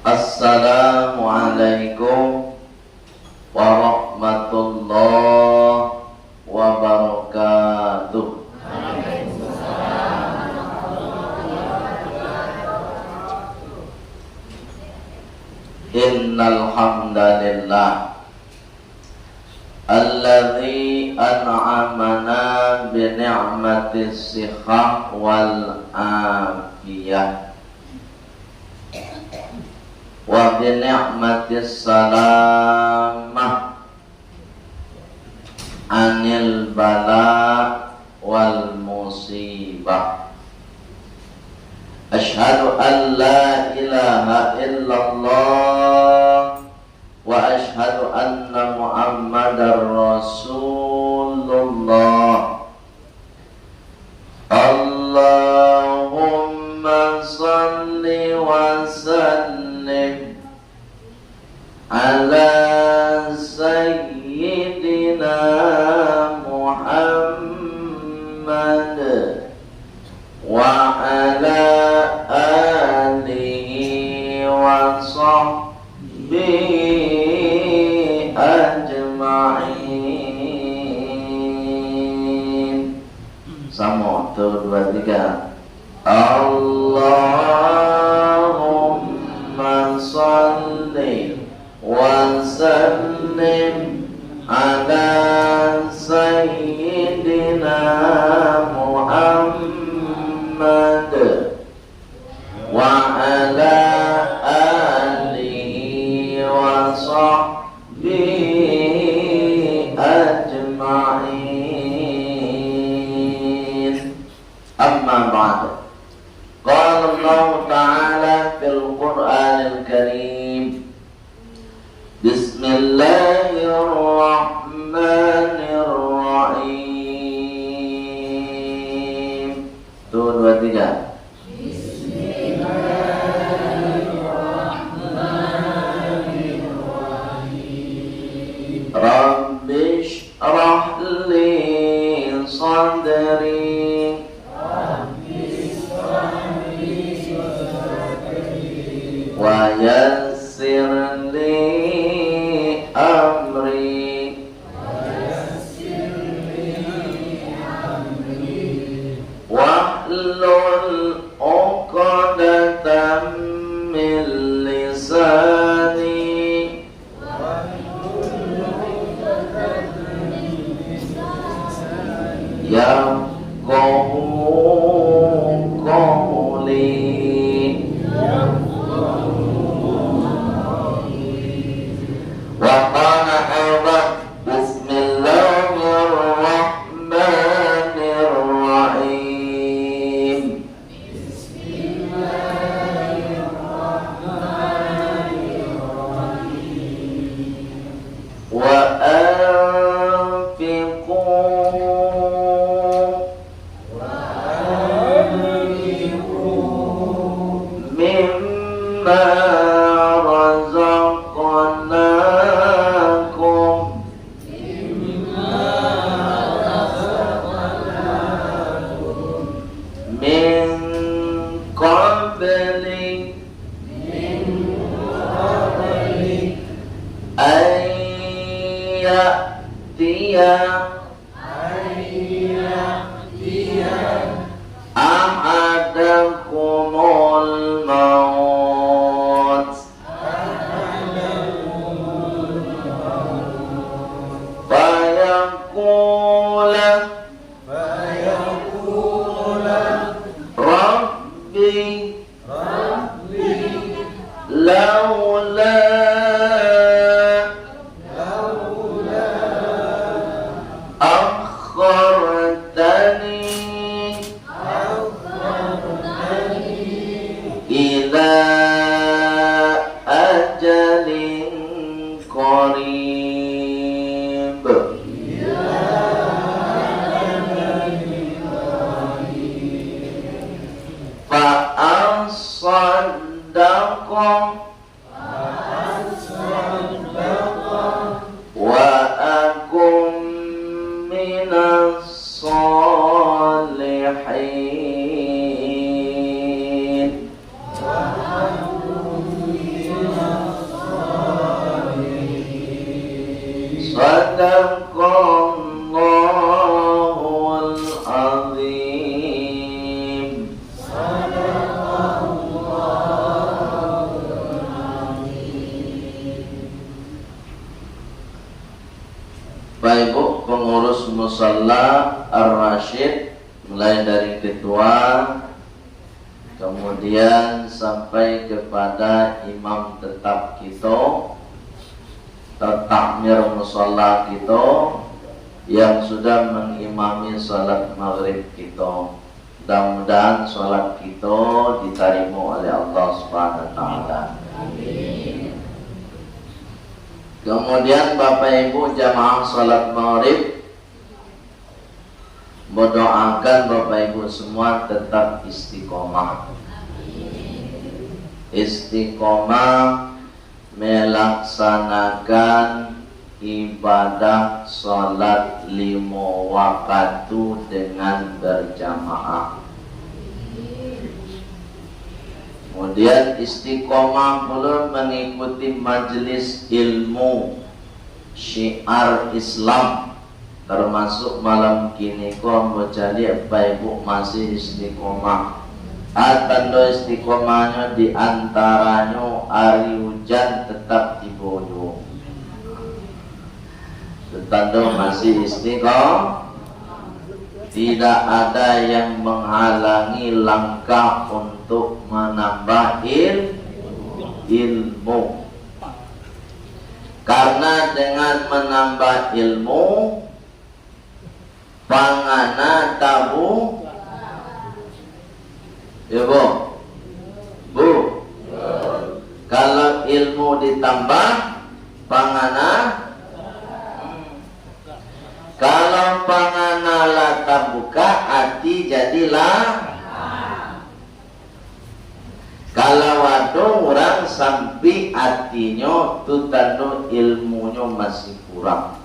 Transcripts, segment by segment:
Assalamualaikum warahmatullahi wabarakatuh. Innal hamdalillah alladzi an'amana bi ni'matis sihhah wal afiyah wa bi ni'matis salamah anil bala wal musibah. Asyhadu an la ilaha illallah wa asyhadu anna Muhammadar Rasulullah. Allahumma salli wa sallim ala sayyidina Muhammad wa ala alihi wa sahbihi ajma'in. Sama, 1, 2, 3. Allahumma salli wa sallim ala sayyidina Muhammad wa ala alihi wa sahbihi ajma'in. Amma ba'd. Qala Allah Ta'ala fil Qur'anil Karim. Bismillahirrahmanirrahim. 1, 2, 3. Rabbi shrah li sadri wa yassir li amri wahlul 'uqdatam min lisani yafqahu qawli. Wa qala aidan bismillahirrahmanirrahim. Wa anfiqu mimma razaqnakum min qabli an ya'tiya ahadakumul maut fayaqula Rabbi laula akhartani ila ajalin qarib fa asaddaqa wa akum minas salihin. Khulafa Ar-Rasyid, mulai dari ketua, kemudian sampai kepada imam tetap kita, takmir musalla kita, yang sudah mengimami salat maghrib kita. Mudah-mudahan salat kita diterima oleh Allah Subhanahu wa taala. Amin. Kemudian Bapak Ibu jamaah salat maghrib, mendoakan Bapak Ibu semua tetap istiqomah. Istiqomah melaksanakan ibadah salat 5 waktu dengan berjamaah. Kemudian istiqomah pula mengikuti majelis ilmu syiar Islam, termasuk malam kini kau mencari Bapak Ibu masih istiqomah. Tanda istiqomahnya diantaranya hari hujan tetap dibodoh. Tanda masih istiqomah, tidak ada yang menghalangi langkah untuk menambah ilmu. Karena dengan menambah ilmu, pangana tabu, ya bu, kalau ilmu ditambah, pangana. Kalau pangana lata buka, hati jadilah. Kalau ada orang sampai hatinya tu tanda ilmunya masih kurang.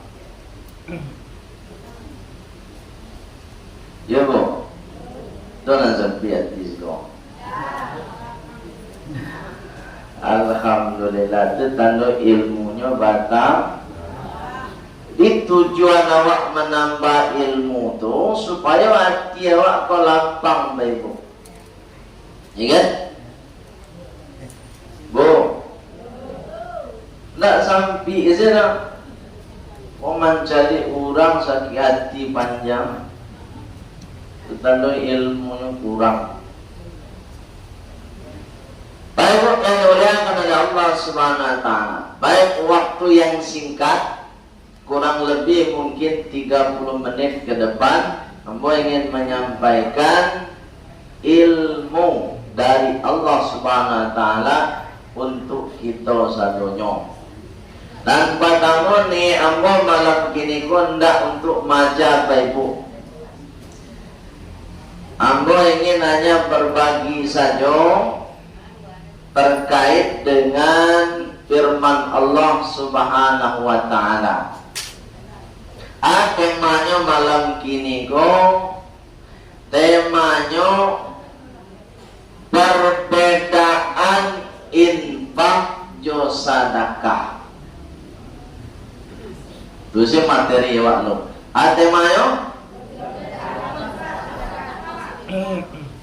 Ya bu, jangan sampai hati sekarang. Alhamdulillah, tu tanda ilmunya batal. Di tujuan awak menambah ilmu tu supaya hati awak kau lapang Ibu. Ya kan? Bu, tak sampai saja kau mencari orang sakit hati panjang, tanda ilmunya kurang. Baik yang dimuliakan oleh Allah Subhanahu wa taala. Baik waktu yang singkat, kurang lebih mungkin 30 menit ke depan, Ambo ingin menyampaikan ilmu dari Allah Subhanahu wa taala untuk kita sadonya. Dan pada ni Ambo malam kini kondak untuk maja Bapak Ibu. Ambo ingin hanya berbagi saja terkait dengan firman Allah Subhanahu wa taala. Temanya malam kini temanya perbedaan infak jo sedekah. Itu sih materi wak lo. Temanya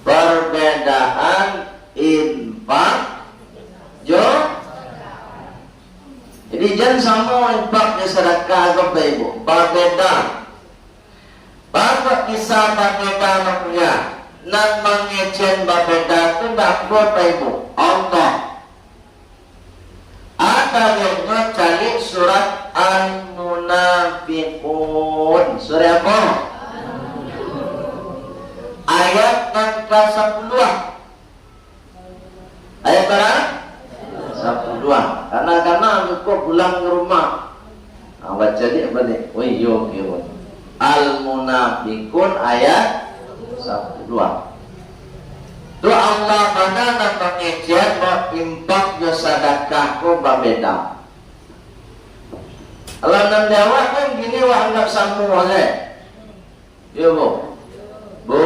perbedaan infak jo. Jadi jangan sama infak di sedekah Bapak Ibu. Berbeda. Bapak kisah berbeda maknya. Nan mengejen berbeda itu tak Bapak Ibu. Allah. Ada yang cari surat Al-Munafiqun. Surat apa? Ayat yang ke-10. Ayat berapa? 12. Karena kok pulang ke rumah. Baca dia balik. Oh iya, Al-Munafiqun ayat 12. Tu Allah mana nak mengejar infak jo sedekah ko berbeda. Kalau nak jawab kan gini wah anggap sama oleh. Ya bu. Tu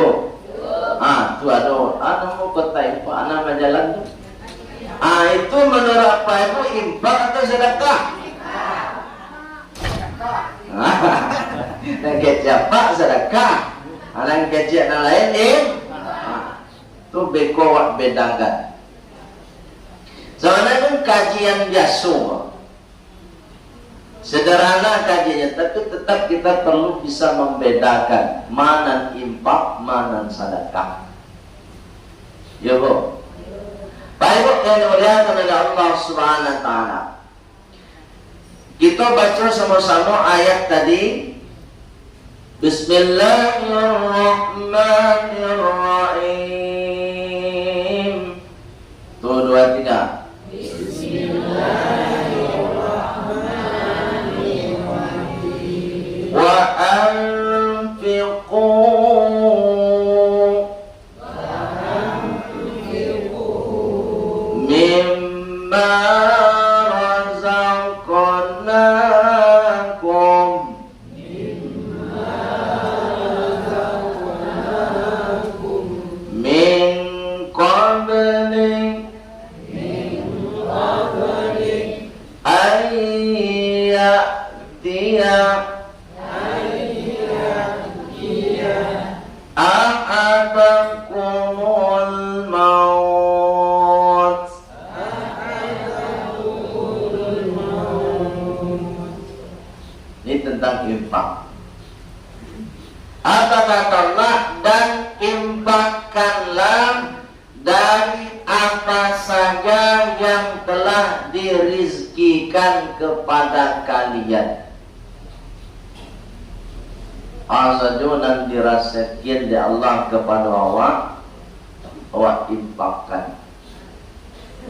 ada mau petai pak anak berjalan tu. Itu menurut Pak Ibu infak atau sedekah? Dan kecap pak sedekah, yang kecap yang lain itu beko wak bedakan. Soalnya kan kajian biasa. Sederhana kajiannya, tapi tetap kita perlu bisa membedakan mana infak, mana sedekah. Ya Bu. Baik Bu, yang dimuliakan oleh Allah Subhanahu wa taala. Kita baca sama-sama ayat tadi. Bismillahirrahmanirrahim. Tuh, 2, 3. Bismillahirrahmanirrahim. Wa anfiqu mimma ahadakumul maut. Ini tentang infak. Apa kata Allah? Dan infakkanlah dari apa saja yang telah dirizkikan kepada kalian. Asajunan dirasakan di Allah kepada awak infakkan,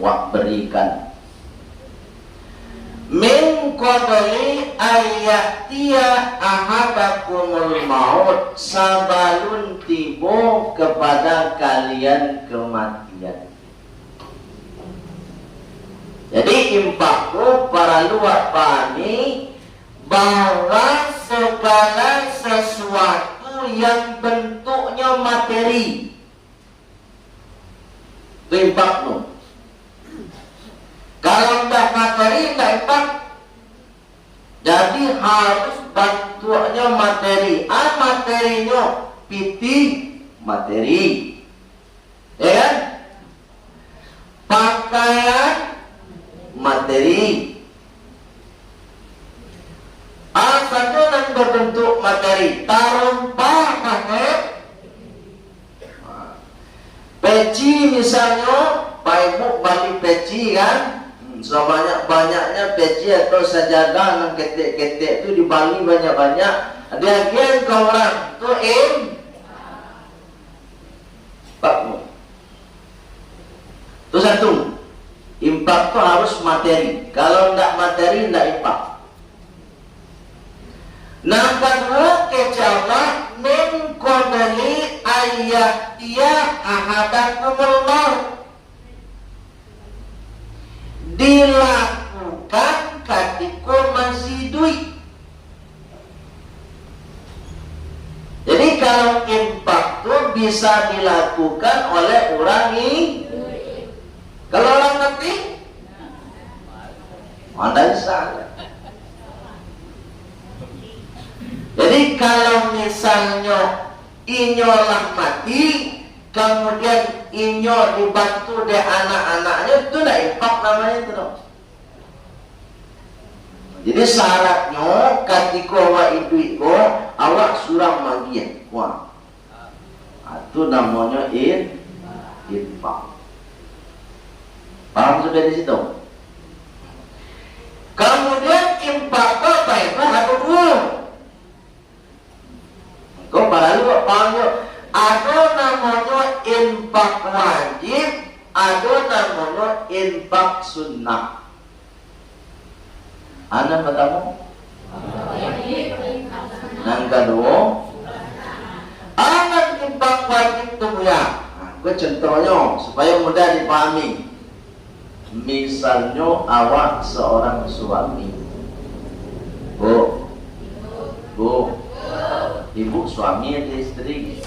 awak berikan. Min qabli ayatiya ahadakumul maut, sabalun tibo kepada kalian kematian. Jadi infakku para luar pahami bahwa segala sesuatu yang bentuknya materi itu infakmu. Kalau tidak materi, tidak infak. Jadi harus bentuknya materi. Materinya piti materi, ya kan? Pakaian materi. Santunan berbentuk materi. Tarumpah pakai peci misalnya, Pak Ibu beli peci kan, sebanyak-banyaknya peci atau sajadah yang ketek-ketek itu di Bali banyak-banyak. Dia ke orang itu infakmu. Itu satu. Infak itu harus materi. Kalau tidak materi, tidak infak. Nah, kedua kejabat min qabli ayatiya ahadakumul maut, dilakukan ketika masih duit. Jadi kalau infak itu bisa dilakukan oleh orang ini. Kalau orang mati, Anda bisa. Jadi kalau misalnya inyolah mati, kemudian inyo dibantu oleh anak-anaknya, itu tidak infak namanya itu dong. Jadi syaratnya ketika awak itu awak surah magian, wah, itu namanya infak. Paham sudah di situ? Kemudian infak apa itu? Ada dua. Kau para lu panggil, ada namanya infak wajib, ada namanya infak sunnah. Anda bertemu? Yang kedua, anak infak wajib itu ya. Gue contohnya supaya mudah dipahami. Misalnya awak seorang suami, Bu, ibu suami atau istri?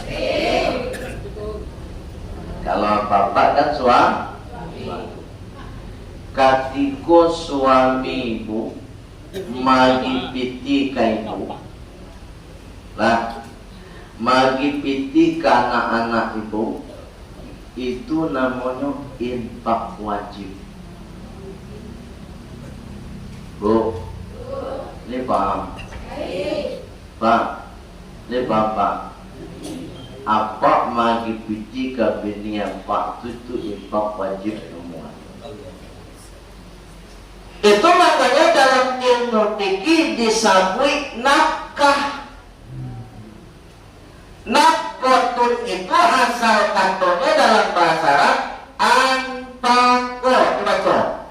Kalau bapak kan suami. Ketika suami ibu magi piti ka ibu, lah magi piti ke anak-anak ibu, itu namanya infak wajib. Bu, Ini paham? Pak, ini Bapak. Apa magi biji kabini yang Pak itu infak wajib semua. Itu makanya dalam ilmu fikih disebut nafkah. Nafkotun itu asal katanya dalam bahasa Arab anfaqo, baca.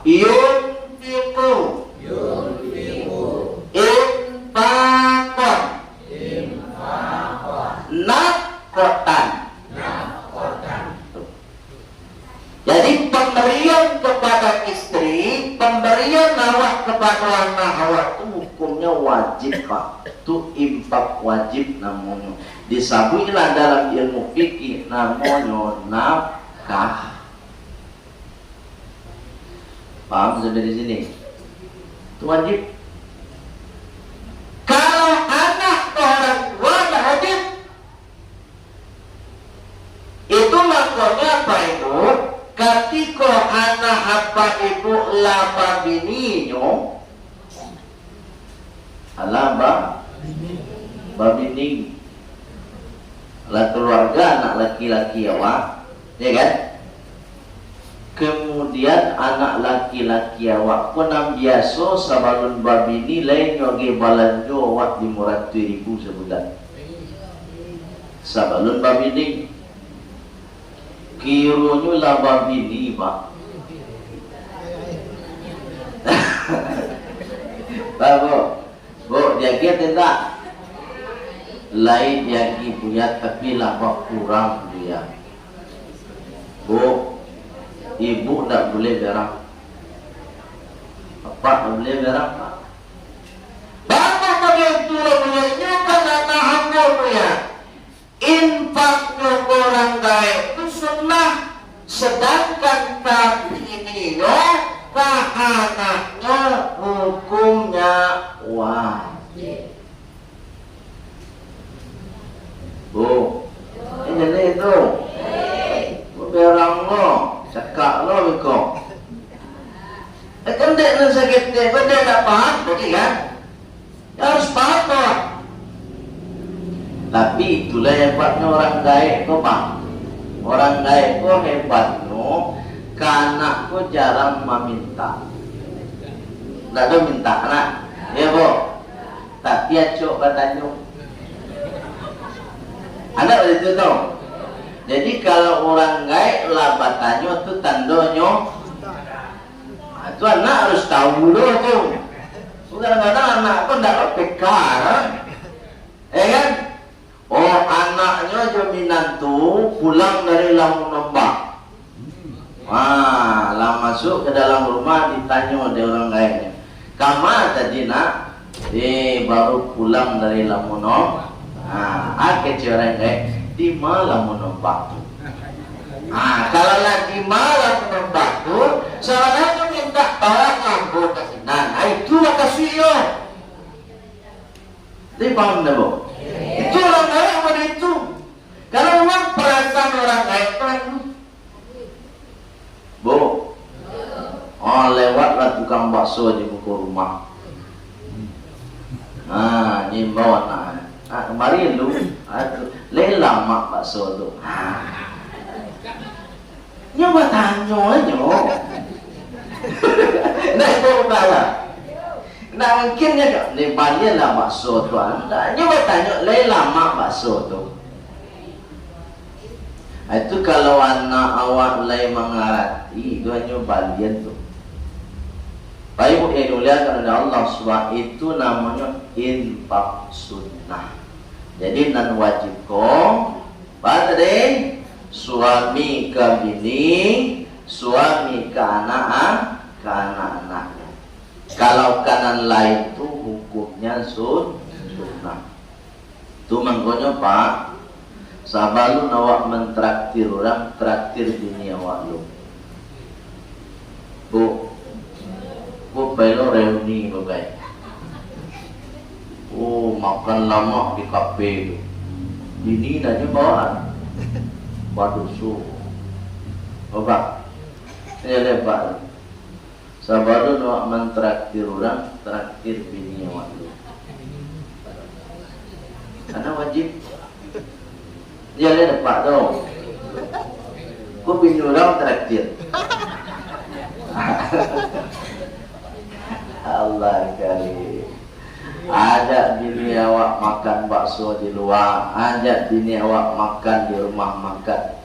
Yunfiqu. Infaqon. Nafkotan. Jadi pemberian kepada istri, pemberian awak kepada anak awak itu hukumnya wajib, Pak. Itu infak wajib namanya. Disebutlah dalam ilmu fikih namanya nafkah. Paham sampai di sini? Itu wajib. Kalau anak orang tua tidak wajib. Itu makanya apa itu? Ketika anak apa ibu laba bininyo, alaba babini, lah keluarga anak laki-laki awak, ya kan? Kemudian anak laki-laki awak pun nam biasa sabalun babini lain yogi balanjo awak 500.000 sebulan. Sabalun babini kiranya laba bini, Pak. Pak, Bu, jaga tidak? Lain yang ibu ya, tapi laba kurang dia. Bu, ibu tak boleh berang. Bapak tak boleh berang, Pak. Bapak begitu punya kan anak hamba punya. Infaknya orang kaya itu sunnah, sedangkan tapi ini anaknya hukumnya wajib. Bu, ini itu berang lo, cakap lo beko. Kan dia nak sakit dia, dia tak paham, betul kan? Harus paham kok. Tapi itulah hebatnya orang gaib kok, Pak. Orang gaib kok hebatnya karena kok jarang meminta. Tak ada minta anak, ya Bu. Tapi acok katanya. Ada begitu tuh. Jadi kalau orang gaib lah batanya itu tandanya. Nah, itu anak harus tahu dulu tuh. Kadang-kadang anak kok tidak pekar, kan? Oh, anaknya jaminan tuh pulang dari Lampung Nombak. Wah, lah masuk ke dalam rumah ditanya oleh orang lainnya. Kamu tadi nak, baru pulang dari Lampung Nombak. Akhir orang lain di malam Nombak. Kalau lagi malam Nombak tuh, salah minta tolong lampu kasinan. Itu kasih yo. Dia paham dah, Bu? Itu orang lain pada itu. Kalau memang perasaan orang lain itu, Bu, lewatlah tukang bakso di buku rumah. Ini bawa anak. Kemarin lu, lelang mak bakso tu. Nyoba tanya aja. Nah itu utara. Nah mungkinnya ni balik lah bakso tu anda. Nyoba tanya lelang mak bakso tu. Itu kalau anak awak mulai mengarati, itu hanya balian tu. Baik ibu yang mulia karena Allah SWT itu namanya infak sunnah. Jadi nan wajib kau, apa tadi? Suami ke bini, suami ke anak, Kalau kanan lain itu hukumnya sunnah. Itu makanya Pak, sabalun awak mentraktir orang, traktir bini awak lu. Bu pelo reuni bagai. Makan lama di kafe. Bini nanya bawaan. Waduh su. Bapak, saya lebat. Sabarun wa mentraktir orang, traktir bini waktu. Karena wajib. Dia lihat pak dong. Kok bini orang traktir? Allah kali. Ajak bini awak makan bakso di luar, ajak bini awak makan di rumah makan.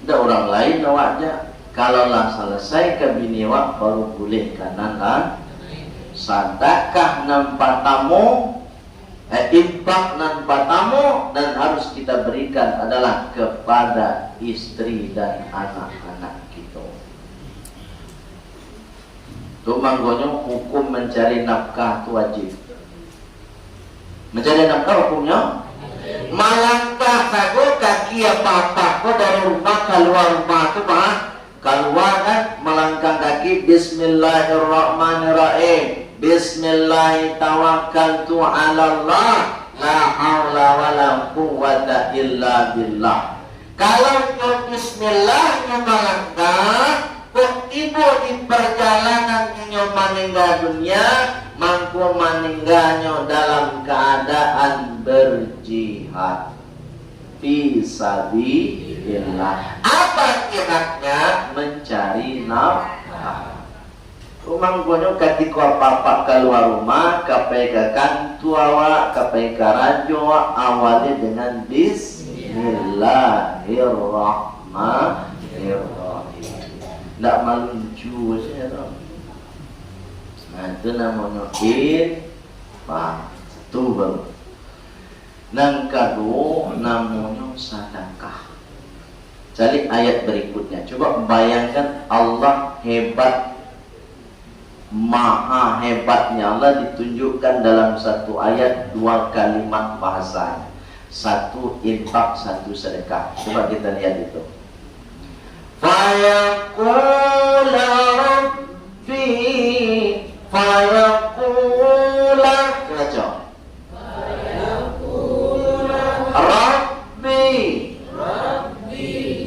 Ada orang lain awaknya. Kalaulah selesai ke bini awak baru boleh kanan lah. Sadakah nampak tamu, infak nampak tamu, dan harus kita berikan adalah kepada istri dan anak-anak kita. Itu manggonyo hukum mencari nafkah itu wajib. Mencari nafkah hukumnya malangkah sago kaki apa-apa kok dari rumah keluar rumah itu mah keluar kan melangkah kaki bismillahirrahmanirrahim, bismillahirrahmanirrahim, Allah, la haula wala quwwata illa billah. Kalau bismillah melangkah kok ibu di perjalanan nyo meninggal dunia, mangku meninggalnya dalam keadaan berjihad fisabilillah. Apa kiratnya? Mencari nafkah. Mangkonyo ketika papa keluar rumah, KPK kantu awak, KPK rajo awali dengan bismillahirrahmanirrahim. Tidak melucu saja dong. Nah itu namanya infak. Itu baru. Yang kedua namanya sedekah. Jadi ayat berikutnya, coba bayangkan Allah hebat, maha hebatnya Allah ditunjukkan dalam satu ayat dua kalimat bahasa. Satu infak, satu sedekah. Coba kita lihat itu. Fayaqula Rabbi, fayaqula, baca. Rabbi,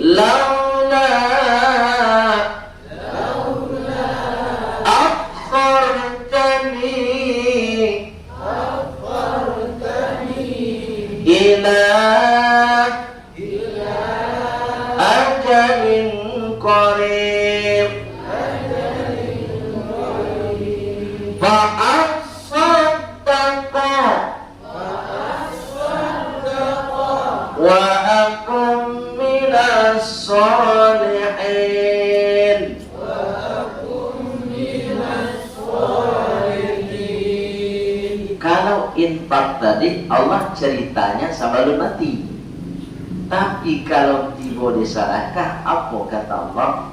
laula akhartani ila ajalin qarib fa'asaddaqa wa akum minas solihin. Kalau infak tadi Allah ceritanya sebelum mati. Tapi kalau tiba di sedekah, apa kata Allah?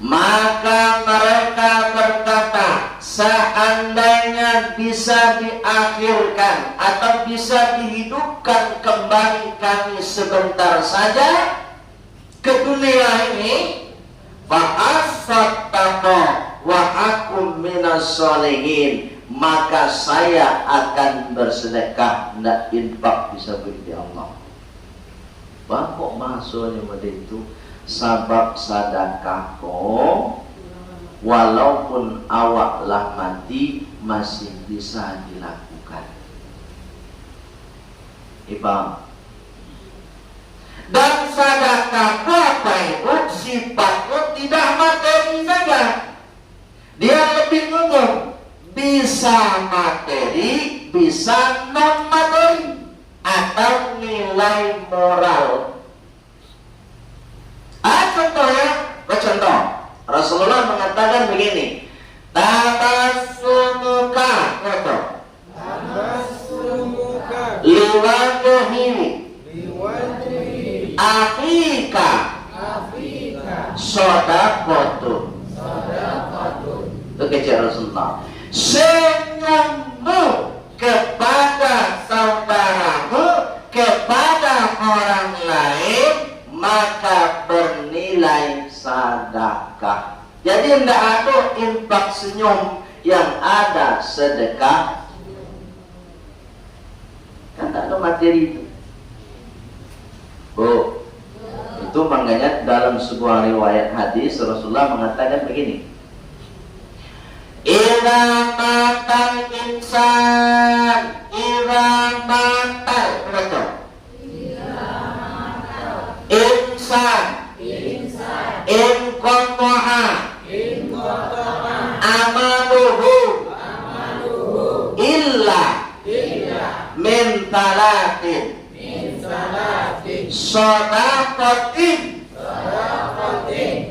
Maka mereka berkata, seandainya bisa diakhirkan atau bisa dihidupkan kembali kami sebentar saja ke dunia ini, fa'asattaqa wa akum minas solihin, maka saya akan bersedekah, tidak infak bisa bagi Allah. Kok maksudnya itu? Sabab sedekah kok walaupun awaklah mati masih bisa dilakukan. Ibang. Dan sedekah apa itu sifatnya tidak materi saja. Dia lebih umum. Bisa materi, bisa non materi, atau nilai moral. Contoh, Rasulullah mengatakan begini, tabassumuka, liwajhi akhika shadaqatun. Itu kecil Rasulullah. Senyummu kepada saudaramu, kepada orang lain, maka bernilai sedekah. Jadi tidak ada infak senyum, yang ada sedekah. Kan tak ada materi itu. Bu, Itu makanya dalam sebuah riwayat hadis Rasulullah mengatakan begini. Idza matal insan, idza matal, insan, in qata'a amaluhu illa min talatin sadaqatin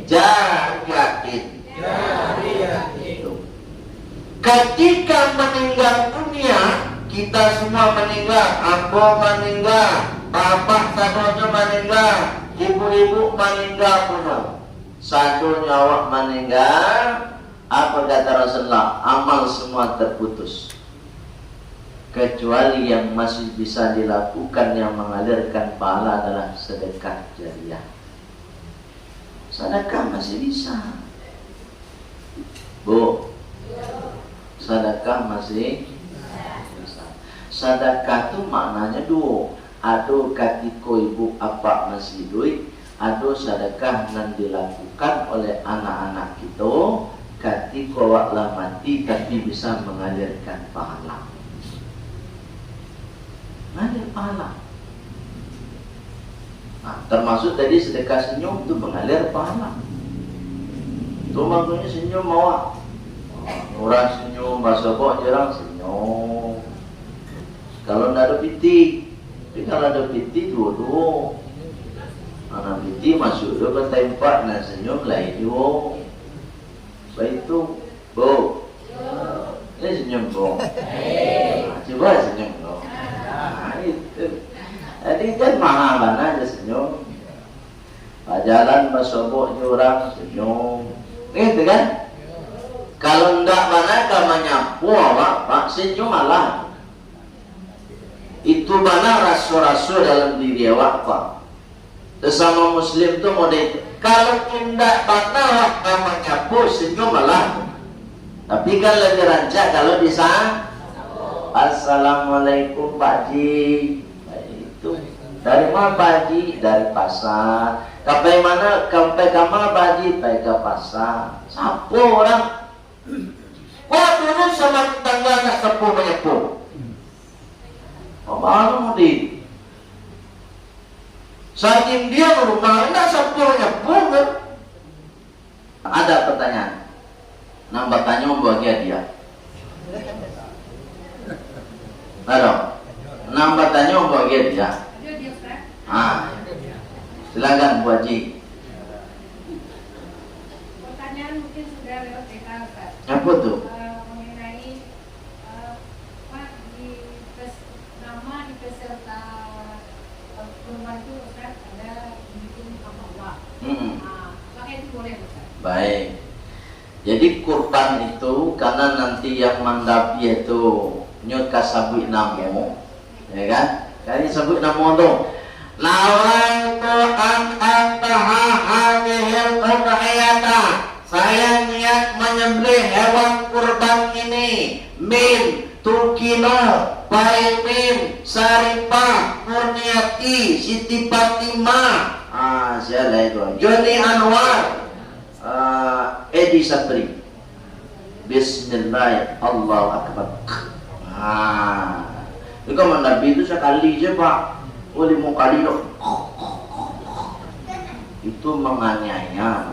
jariyatin. Ketika meninggal dunia, kita semua meninggal, ambo meninggal, bapak sadonya meninggal, ibu-ibu meninggal pun. Satu nyawa meninggal, apa kata Rasulullah? Amal semua terputus. Kecuali yang masih bisa dilakukan yang mengalirkan pahala adalah sedekah jariah. Sedekah masih bisa. Bu, sedekah masih bisa. Sedekah itu maknanya dua. Ada katiko ibu apa masih duit, ada sedekah yang dilakukan oleh anak-anak kita katiko waklah mati tapi bisa mengalirkan pahala. Mengalir pahala. Nah, termasuk tadi sedekah senyum itu mengalir pahala. Itu maknanya senyum mawak. Orang senyum, bahasa kok jarang senyum. Kalau tidak ada piti, tapi kalau ada piti dua-dua. Anak piti masuk ke tempat dan senyum lain juga. Baik itu, bu. Ini senyum bu. Coba senyum bu. Nah, itu. Jadi kan mahal aja senyum. Jalan bersobok jurang senyum. Gitu kan? Kalau ndak mana kamanya pak senyum malah. Itu mana rasul-rasul dalam diri awak pak. Sesama muslim tu model. Kalau ndak mana kamanya senyum malah. Tapi kan lebih rancak kalau bisa. Assalamualaikum Pak Ji. Itu dari mana Pak Ji? Dari pasar. Sampai mana? Sampai kamar Pak Ji? Sampai ke pasar. Siapa orang? Kau dulu sama tetangga nak sepuh menyepuh. Apa mau di? Saking dia rumah nak sepuh menyepuh kan? Ada pertanyaan. Nambah tanya membahagia dia. Ada. Nambah tanya membahagia dia. Silakan Bu Haji. Pertanyaan mungkin sudah lewat BK, Pak. Apa tuh? Mengenai Pak nama di peserta perumahan itu Ustaz ada bikin Allah. Pakai itu boleh Ustaz? Baik. Jadi kurban itu karena nanti yang mandapi itu nyut kasabui namo, ya kan? Kali sebut namo tu. Nawaitu an antaha hadhil udhiyata. Saya niat menyembelih hewan kurban ini min Tukino, Paimin, Saripah, Murniati, Siti Fatimah. Siapa itu? Joni Anwar, Edi Sapri. Bismillah, Allahu Akbar. Itu kan Nabi itu sekali je Pak. Oh 5 kali loh. Itu menganiaya.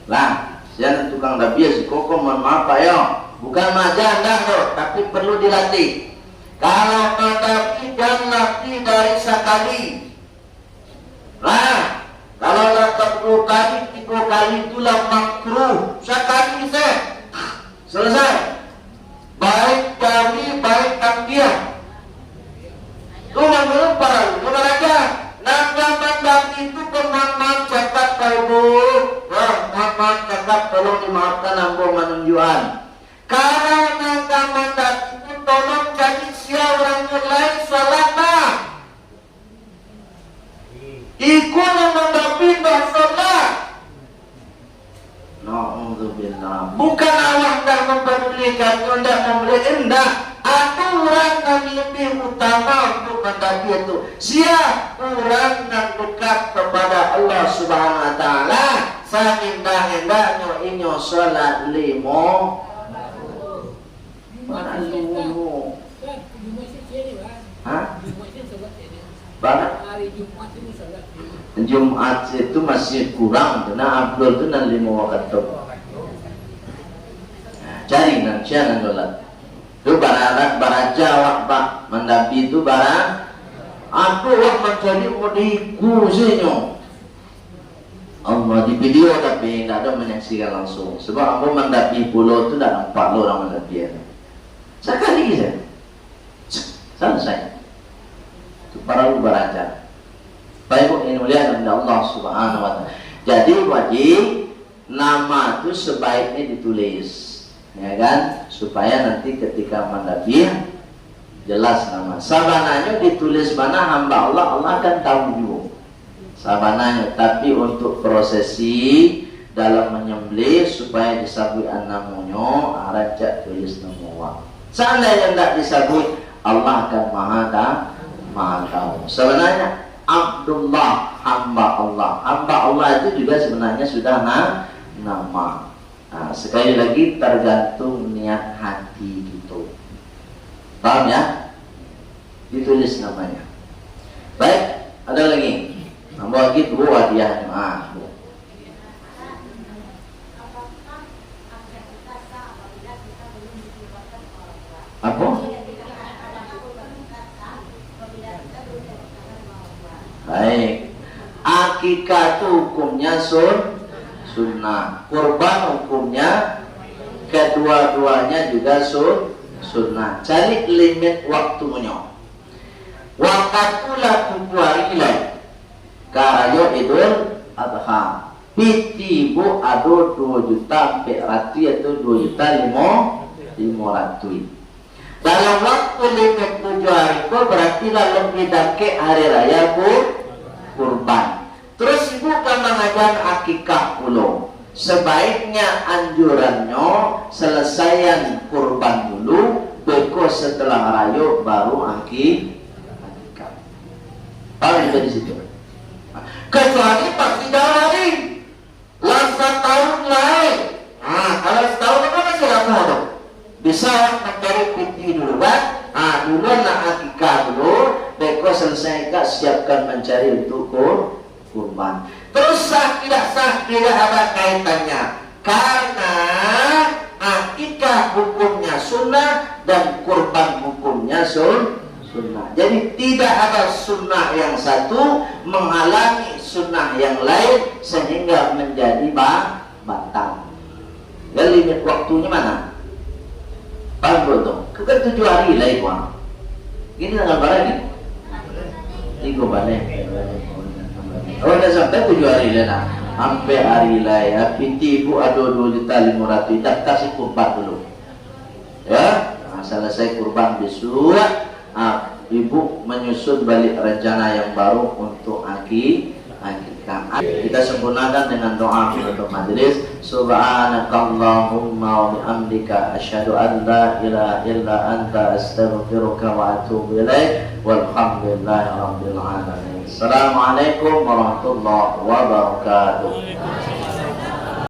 Lah, saya tukang Nabi si Koko mohon maaf Pak ya. Bukan majanda loh, tapi perlu dilatih. Kalau Nabi dan Nabi dari sekali. Lah, kalau datang 2 kali, 3 kali itulah makruh. Sekali bisa selesai. Baik kami, baik dia. Lu yang berlepas, bukan aja. Naga mandat itu pemahaman catat kalbu. Pemahaman catat tolong dimaafkan ambo menunjuan. Kalau naga mandat itu tolong jadi siapa orang lain salata. Ikut yang mendapindah salat. Na'udzubillah. Bukan Allah yang mempedulikan, tidak memberi endah. Aturan yang lebih utama untuk mendapi itu sia orang yang dekat kepada Allah Subhanahu wa taala sakindah-hendaknya inyo salat limo mana limo hah banget Jumat itu masih kurang karena Abdul itu nan 5 waktu cari nan siapa dolat itu barang Jawa pak mendapi itu barang aku wah mencari modiku sihnya Allah di video tapi tidak ada menyaksikan langsung sebab aku mendapi pulau itu tidak nampak lo orang mendapi sekali saja selesai itu para beraja baik ini mulia kepada Allah Subhanahu wa taala. Jadi wajib nama itu sebaiknya ditulis ya kan supaya nanti ketika mendapi jelas nama sabananya ditulis mana hamba Allah Allah akan tahu juga sabananya tapi untuk prosesi dalam menyembelih supaya disabui namanya arajak tulis nama seandainya tidak disabui Allah akan maha tahu sebenarnya Abdullah hamba Allah itu juga sebenarnya sudah nama. Nah, sekali lagi tergantung niat hati gitu. Paham ya? Ditulis namanya. Baik, ada lagi. Nambah lagi dua hadiah. Apa? Baik, akikah itu hukumnya sunnah, kurban hukumnya kedua-duanya juga sunnah. Cari limit waktunya. Wakatulah kubuari ilai karayo idul adha. Pitibu ado 2 juta 400 atau 2 juta 500. Dalam waktu limit 7 hari itu berarti lebih dake hari raya kurban. Terus ibu kan mengajar akikah pulau. Sebaiknya anjurannya selesaian kurban dulu, beko setelah raya baru akikah. Paling dari situ. Kecuali pas 3 hari, lantas tahun lain. Nah, kalau setahun itu masih lama dong. Bisa mencari piti dulu kan? Dulu nak akikah dulu, beko selesai kak siapkan mencari untuk kurban. Terus sah tidak ada kaitannya karena akikah hukumnya sunnah dan kurban hukumnya sunnah. Jadi tidak ada sunnah yang satu menghalangi sunnah yang lain sehingga menjadi batal. Dan limit waktunya mana? Paham betul? Kan 7 hari lah itu. Ini tanggal berapa ni? 3 balik. Oh dah sampai 7 hari lah nak. Sampai hari lah ya. Piti ibu ada 2.500.000. Daftar si kurban dulu. Ya, selesai kurban besok. Ibu menyusun balik rencana yang baru untuk akikah. Kita sempurnakan dengan doa untuk majelis. Subhanakallahumma wa bihamdika asyhadu an la ilaha illa anta astaghfiruka wa atubu ilaik. Walhamdulillahirabbil alamin. Assalamualaikum warahmatullahi wabarakatuh.